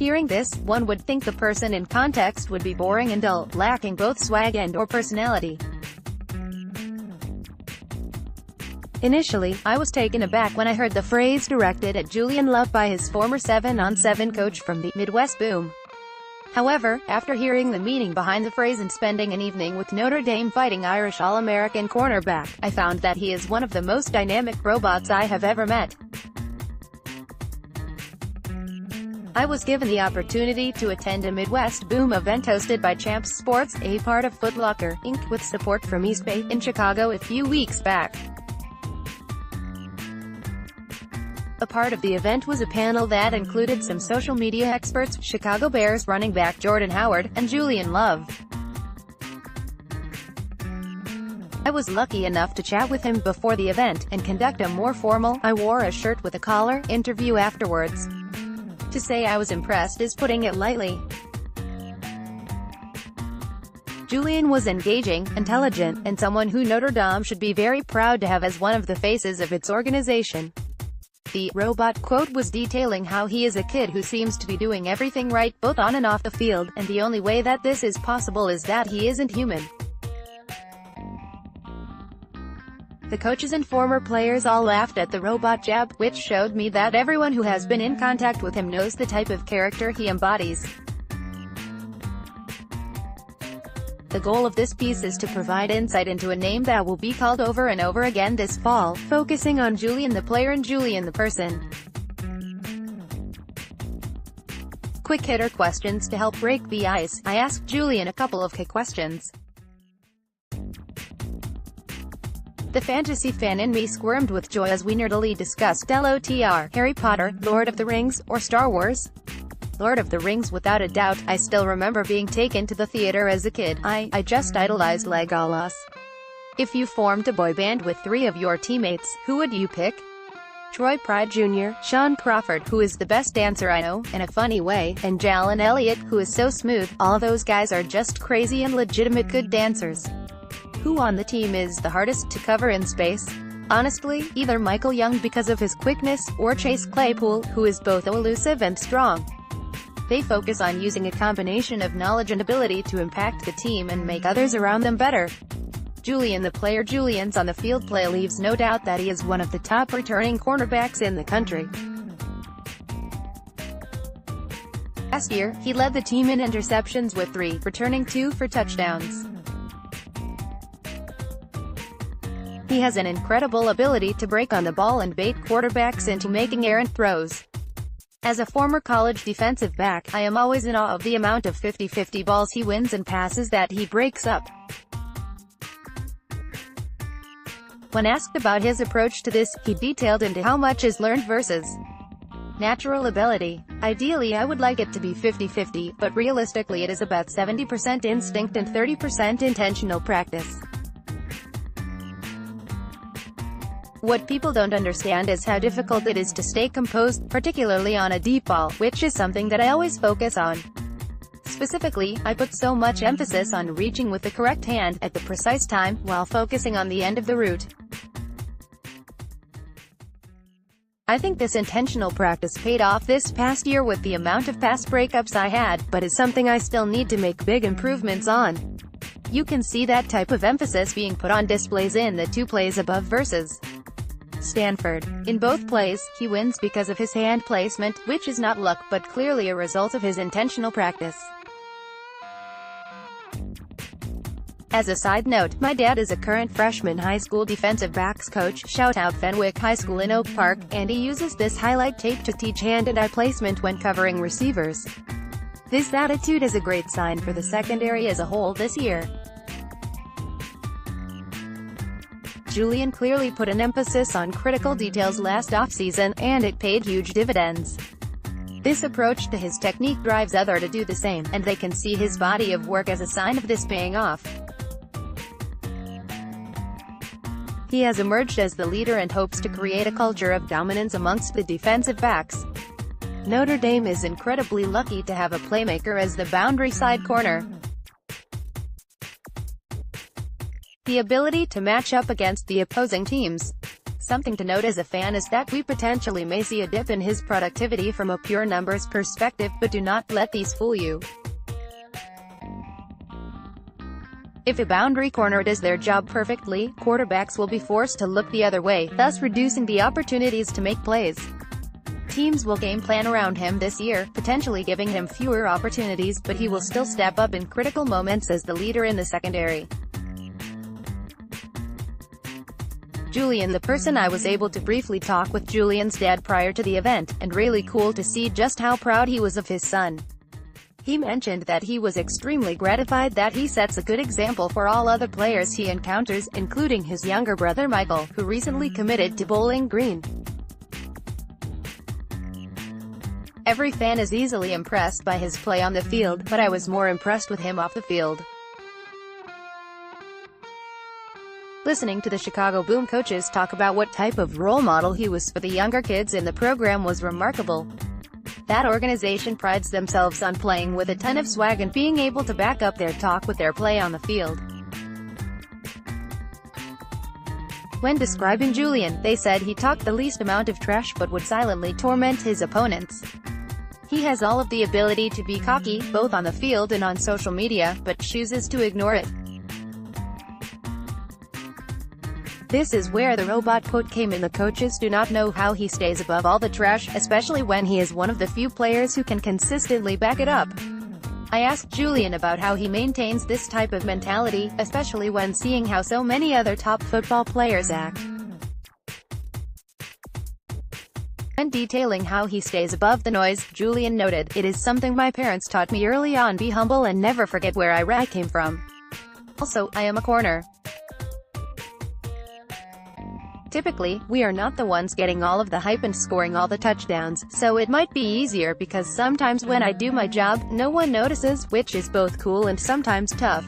Hearing this, one would think the person in context would be boring and dull, lacking both swag and/or personality. Initially, I was taken aback when I heard the phrase directed at Julian Love by his former 7-on-7 coach from the Midwest Boom. However, after hearing the meaning behind the phrase and spending an evening with Notre Dame Fighting Irish All-American cornerback, I found that he is one of the most dynamic robots I have ever met. I was given the opportunity to attend a Midwest Boom event hosted by Champs Sports, a part of Foot Locker, Inc., with support from East Bay, in Chicago a few weeks back. A part of the event was a panel that included some social media experts, Chicago Bears running back Jordan Howard, and Julian Love. I was lucky enough to chat with him before the event, and conduct a more formal, I wore a shirt with a collar, interview afterwards. To say I was impressed is putting it lightly. Julian was engaging, intelligent, and someone who Notre Dame should be very proud to have as one of the faces of its organization. The robot quote was detailing how he is a kid who seems to be doing everything right, both on and off the field, and the only way that this is possible is that he isn't human. The coaches and former players all laughed at the robot jab, which showed me that everyone who has been in contact with him knows the type of character he embodies. The goal of this piece is to provide insight into a name that will be called over and over again this fall, focusing on Julian the player and Julian the person. Quick hitter questions to help break the ice. I asked Julian a couple of key questions. The fantasy fan in me squirmed with joy as we nerdily discussed LOTR, Harry Potter, Lord of the Rings, or Star Wars. Lord of the Rings without a doubt. I still remember being taken to the theater as a kid. I just idolized Legolas. If you formed a boy band with 3 of your teammates, who would you pick? Troy Pride Jr., Sean Crawford, who is the best dancer I know, in a funny way, and Jalen Elliott, who is so smooth. All those guys are just crazy and legitimate good dancers. Who on the team is the hardest to cover in space? Honestly, either Michael Young because of his quickness, or Chase Claypool, who is both elusive and strong. They focus on using a combination of knowledge and ability to impact the team and make others around them better. Julian the player. Julian's on the field play leaves no doubt that he is one of the top returning cornerbacks in the country. Last year, he led the team in interceptions with 3, returning 2 for touchdowns. He has an incredible ability to break on the ball and bait quarterbacks into making errant throws. As a former college defensive back, I am always in awe of the amount of 50-50 balls he wins and passes that he breaks up. When asked about his approach to this, he detailed into how much is learned versus natural ability. Ideally, I would like it to be 50-50, but realistically it is about 70% instinct and 30% intentional practice. What people don't understand is how difficult it is to stay composed, particularly on a deep ball, which is something that I always focus on. Specifically, I put so much emphasis on reaching with the correct hand, at the precise time, while focusing on the end of the route. I think this intentional practice paid off this past year with the amount of pass breakups I had, but is something I still need to make big improvements on. You can see that type of emphasis being put on displays in the 2 plays above versus Stanford. In both plays, he wins because of his hand placement, which is not luck but clearly a result of his intentional practice. As a side note, my dad is a current freshman high school defensive backs coach, shout out Fenwick High School in Oak Park, and he uses this highlight tape to teach hand and eye placement when covering receivers. This attitude is a great sign for the secondary as a whole this year. Julian clearly put an emphasis on critical details last offseason, and it paid huge dividends. This approach to his technique drives others to do the same, and they can see his body of work as a sign of this paying off. He has emerged as the leader and hopes to create a culture of dominance amongst the defensive backs. Notre Dame is incredibly lucky to have a playmaker as the boundary side corner. The ability to match up against the opposing team's Something to note as a fan is that we potentially may see a dip in his productivity from a pure numbers perspective, but do not let these fool you. If a boundary corner does their job perfectly, quarterbacks will be forced to look the other way, thus reducing the opportunities to make plays. Teams will game plan around him this year, potentially giving him fewer opportunities, but he will still step up in critical moments as the leader in the secondary. Julian. The person I was able to briefly talk with Julian's dad prior to the event, and really cool to see just how proud he was of his son. He mentioned that he was extremely gratified that he sets a good example for all other players he encounters, including his younger brother Michael, who recently committed to Bowling Green. Every fan is easily impressed by his play on the field, but I was more impressed with him off the field. Listening to the Chicago Boom coaches talk about what type of role model he was for the younger kids in the program was remarkable. That organization prides themselves on playing with a ton of swag and being able to back up their talk with their play on the field. When describing Julian, they said he talked the least amount of trash but would silently torment his opponents. He has all of the ability to be cocky, both on the field and on social media, but chooses to ignore it. This is where the robot quote came in. The coaches do not know how he stays above all the trash, especially when he is one of the few players who can consistently back it up. I asked Julian about how he maintains this type of mentality, especially when seeing how so many other top football players act. When detailing how he stays above the noise, Julian noted, "It is something my parents taught me early on: be humble and never forget where I came from. Also, I am a corner. Typically, we are not the ones getting all of the hype and scoring all the touchdowns, so it might be easier because sometimes when I do my job, no one notices, which is both cool and sometimes tough.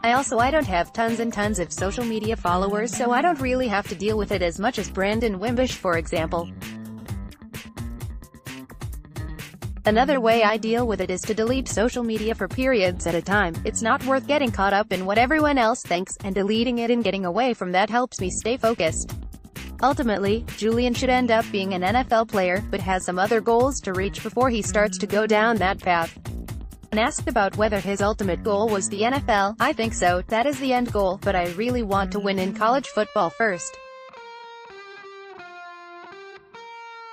I don't have tons and tons of social media followers, so I don't really have to deal with it as much as Brandon Wimbish, for example. Another way I deal with it is to delete social media for periods at a time. It's not worth getting caught up in what everyone else thinks, and deleting it and getting away from that helps me stay focused." Ultimately, Julian should end up being an NFL player, but has some other goals to reach before he starts to go down that path. When asked about whether his ultimate goal was the NFL, "I think so, that is the end goal, but I really want to win in college football first.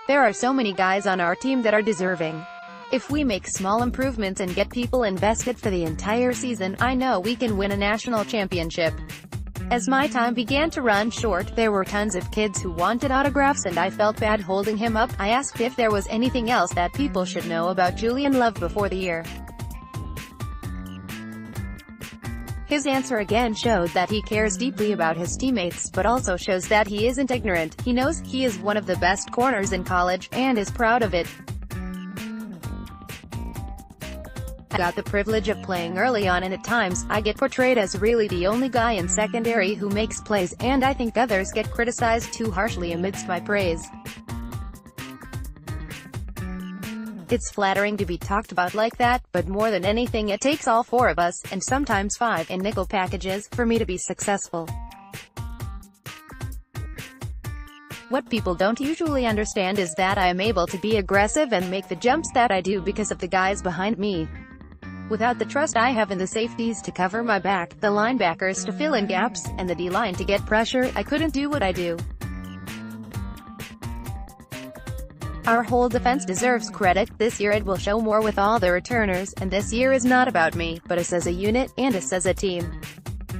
There are so many guys on our team that are deserving. If we make small improvements and get people invested for the entire season, I know we can win a national championship." As my time began to run short, there were tons of kids who wanted autographs and I felt bad holding him up. I asked if there was anything else that people should know about Julian Love before the year. His answer again showed that he cares deeply about his teammates, but also shows that he isn't ignorant. He knows he is one of the best corners in college, and is proud of it. "I got the privilege of playing early on, and at times, I get portrayed as really the only guy in secondary who makes plays, and I think others get criticized too harshly amidst my praise. It's flattering to be talked about like that, but more than anything it takes all four of us, and sometimes five, in nickel packages, for me to be successful. What people don't usually understand is that I am able to be aggressive and make the jumps that I do because of the guys behind me. Without the trust I have in the safeties to cover my back, the linebackers to fill in gaps, and the D-line to get pressure, I couldn't do what I do. Our whole defense deserves credit. This year it will show more with all the returners, and this year is not about me, but us as a unit, and us as a team."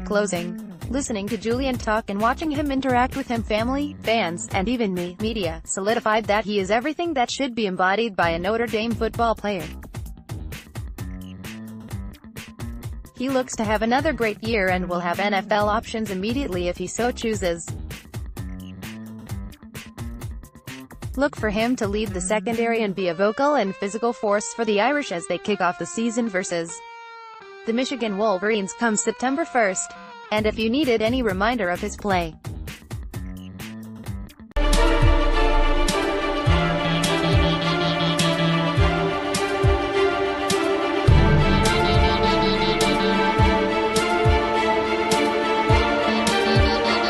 Closing. Listening to Julian talk and watching him interact with him, family, fans, and even me, media, solidified that he is everything that should be embodied by a Notre Dame football player. He looks to have another great year and will have NFL options immediately if he so chooses. Look for him to lead the secondary and be a vocal and physical force for the Irish as they kick off the season versus the Michigan Wolverines come September 1st. And if you needed any reminder of his play,